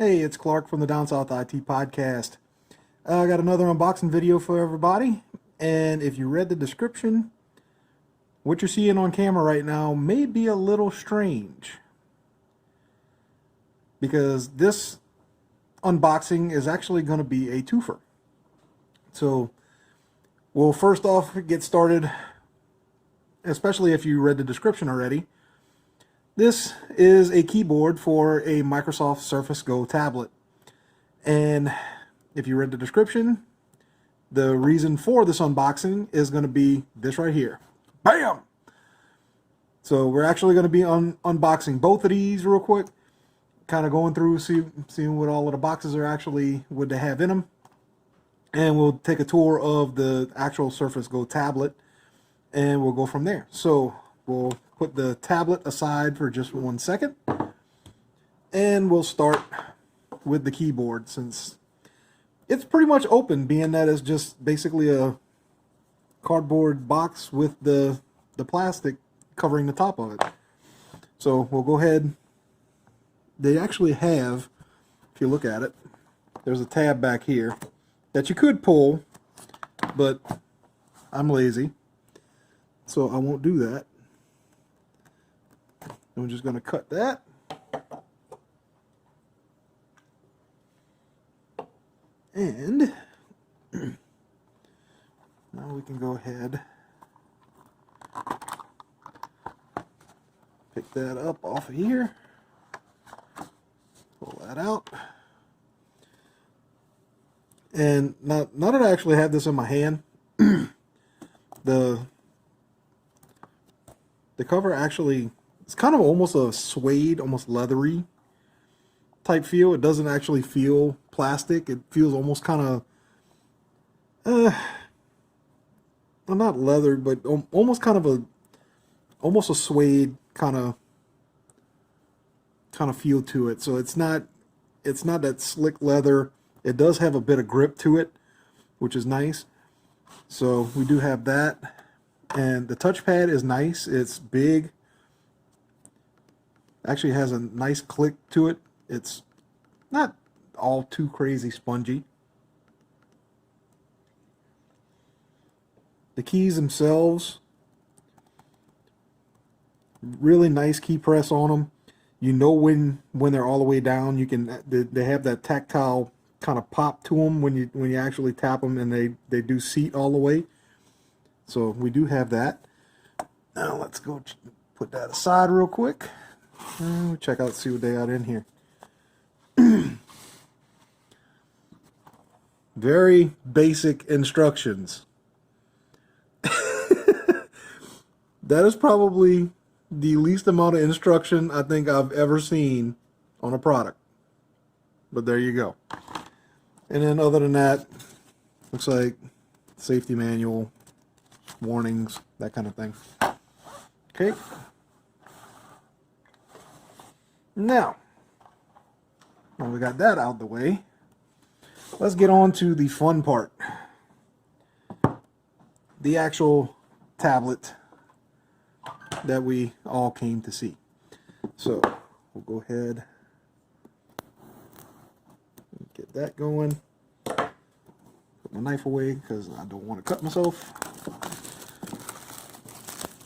Hey, it's Clark from the Down South IT Podcast. I got another unboxing video for everybody, and if you read the description, what you're seeing on camera right now may be a little strange, because this unboxing is actually going to be a twofer. So we'll first off get started, especially if you read the description already. This is a keyboard for a Microsoft Surface Go tablet. And if you read the description, the reason for this unboxing is going to be this right here. Bam! So we're actually going to be unboxing both of these real quick. Kind of going through, seeing what all of the boxes are actually, what they have in them. And we'll take a tour of the actual Surface Go tablet. And we'll go from there. So we'll put the tablet aside for just 1 second, and we'll start with the keyboard, since it's pretty much open, being that it's just basically a cardboard box with the plastic covering the top of it. So we'll go ahead. They actually have, if you look at it, there's a tab back here that you could pull, but I'm lazy, so I won't do that. I'm just going to cut that. And now we can go ahead, pick that up off of here, pull that out. And now that I actually have this in my hand, the cover actually, it's kind of almost a suede, almost leathery type feel. It doesn't actually feel plastic. It feels almost kind of, well, not leather, but almost kind of almost a suede kind of feel to it. So it's not that slick leather. It does have a bit of grip to it, which is nice. So we do have that. And the touchpad is nice. It's big. Actually has a nice click to it. It's not all too crazy spongy. The keys themselves, really nice key press on them. You know when they're all the way down. You can, they have that tactile kind of pop to them when you actually tap them, and they do seat all the way. So we do have that. Now let's go put that aside real quick. Check out, see what they got in here. Very basic instructions. That is probably the least amount of instruction I think I've ever seen on a product. But there you go. And then other than that, looks like safety manual, warnings, that kind of thing. Okay. Now we got that out of the way, let's get on to the fun part. The actual tablet that we all came to see. So we'll go ahead and get that going. Put my knife away because I don't want to cut myself.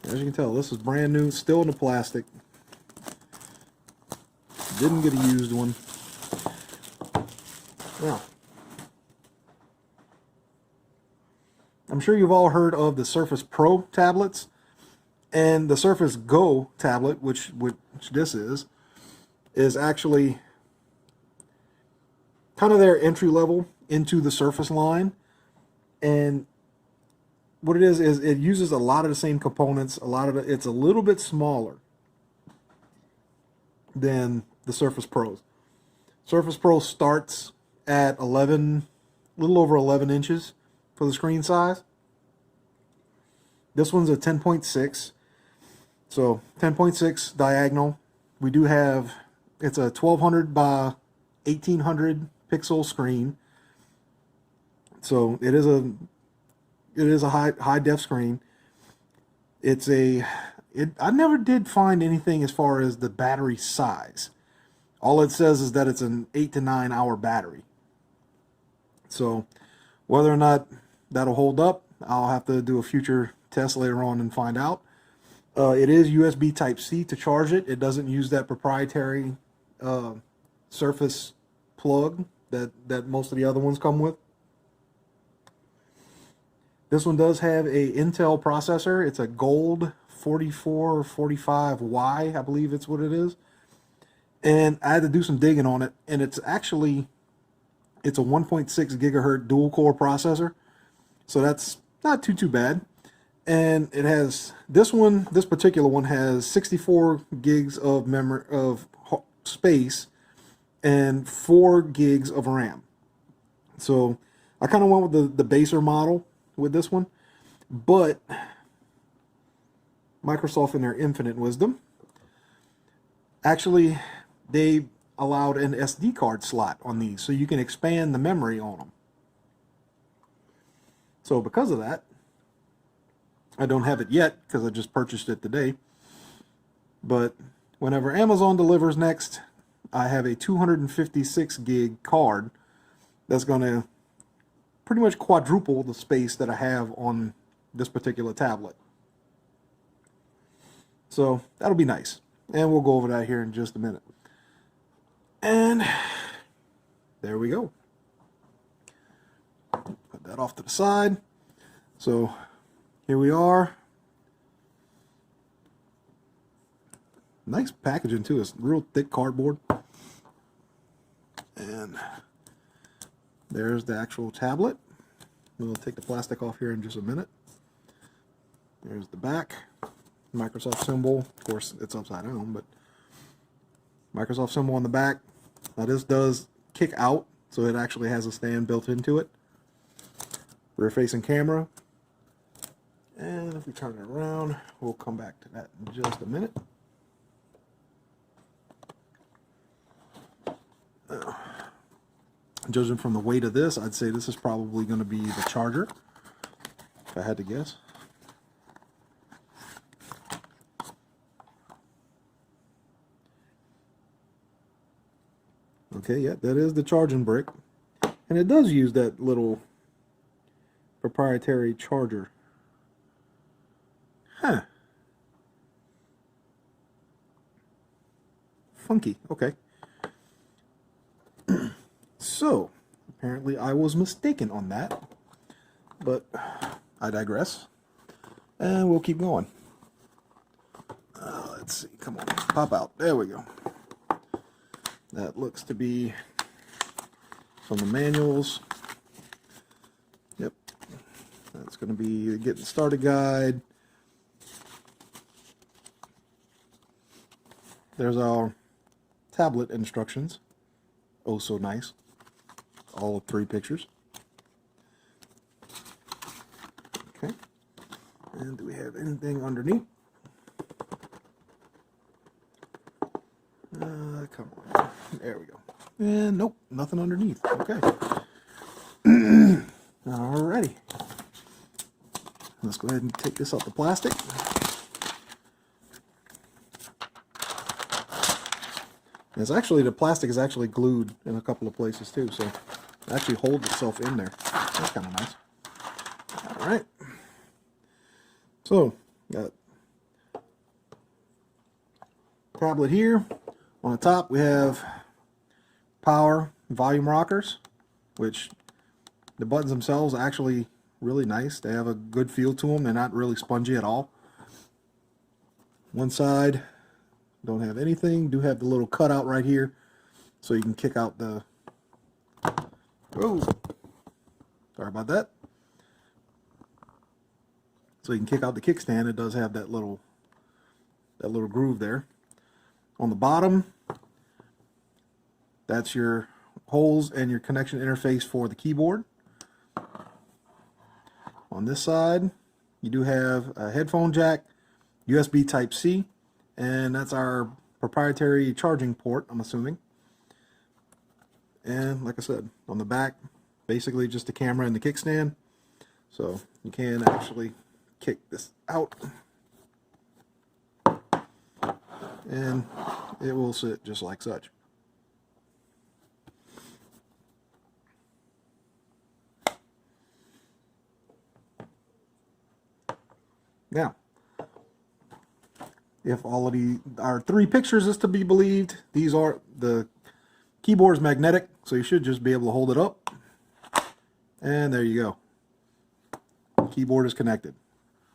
As you can tell, this is brand new, still in the plastic. Didn't get a used one. Now, I'm sure you've all heard of the Surface Pro tablets, and the Surface Go tablet, which this is actually kind of their entry level into the Surface line. And what it is it uses a lot of the same components. It's a little bit smaller than the Surface Pros. Surface Pro starts at 11, a little over 11 inches for the screen size. This one's a 10.6. So 10.6 diagonal. We do have, it's a 1200 by 1800 pixel screen. So it is a high def screen. I never did find anything as far as the battery size All it says is that it's an 8 to 9 hour battery. So whether or not that'll hold up, I'll have to do a future test later on and find out. It is USB Type-C to charge it. It doesn't use that proprietary Surface plug that most of the other ones come with. This one does have a Intel processor. It's a Gold 4445Y, I believe it's what it is. And I had to do some digging on it, and it's a 1.6 gigahertz dual core processor. So that's not too bad. And it has this particular one has 64 gigs of memory of space and 4 gigs of RAM. So I kind of went with the baser model with this one, but Microsoft in their infinite wisdom, actually they allowed an SD card slot on these, so you can expand the memory on them. So because of that, I don't have it yet because I just purchased it today, but whenever Amazon delivers next, I have a 256 gig card that's going to pretty much quadruple the space that I have on this particular tablet. So that'll be nice. And we'll go over that here in just a minute. And there we go. Put that off to the side. So here we are. Nice packaging too. It's real thick cardboard. And there's the actual tablet. We'll take the plastic off here in just a minute. There's the back. Microsoft symbol. Of course, it's upside down, but Microsoft symbol on the back. Now this does kick out, so it actually has a stand built into it. Rear facing camera. And if we turn it around, we'll come back to that in just a minute. Now, judging from the weight of this, I'd say this is probably going to be the charger, if I had to guess. Okay, yeah, that is the charging brick. And it does use that little proprietary charger. Huh. Funky, okay. So, apparently I was mistaken on that. But I digress. And we'll keep going. Let's see, come on, pop out. There we go. That looks to be from the manuals. Yep. That's going to be the getting started guide. There's our tablet instructions. Oh, so nice. All 3 pictures. Okay. And do we have anything underneath? Come on. There we go. And nope, nothing underneath. Okay. Alrighty. Let's go ahead and take this out the plastic. It's actually, the plastic is actually glued in a couple of places too, so it actually holds itself in there. That's kind of nice. Alright. So, got tablet here. On the top we have power volume rockers, which the buttons themselves are actually really nice. They have a good feel to them. They're not really spongy at all. One side, don't have anything. Do have the little cutout right here, so you can kick out the... Oh, sorry about that. So you can kick out the kickstand. It does have that little groove there. On the bottom, that's your holes and your connection interface for the keyboard. On this side, you do have a headphone jack, USB Type-C, and that's our proprietary charging port, I'm assuming. And like I said, on the back, basically just the camera and the kickstand. So you can actually kick this out, and it will sit just like such. Now, if all of our 3 pictures is to be believed, these are the keyboard is magnetic, so you should just be able to hold it up. And there you go. Keyboard is connected.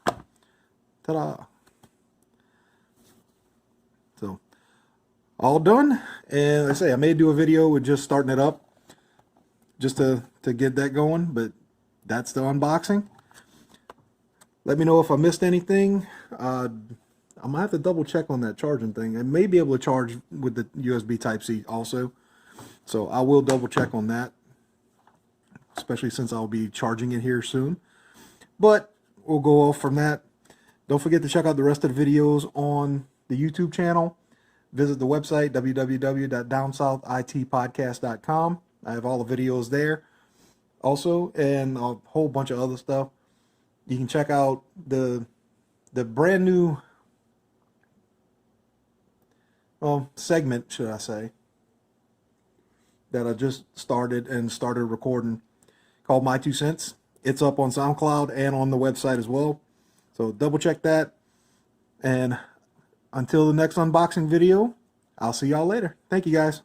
Ta-da! So, all done. And like I say, I may do a video with just starting it up, just to get that going, but that's the unboxing. Let me know if I missed anything. I'm gonna have to double check on that charging thing. I may be able to charge with the USB Type-C also, so I will double check on that, especially since I'll be charging it here soon. But we'll go off from that. Don't forget to check out the rest of the videos on the YouTube channel. Visit the website, www.downsouthitpodcast.com. I have all the videos there also, and a whole bunch of other stuff. You can check out the brand new segment, should I say, that I just started recording, called My Two Cents. It's up on SoundCloud and on the website as well. So double check that. And until the next unboxing video, I'll see y'all later. Thank you, guys.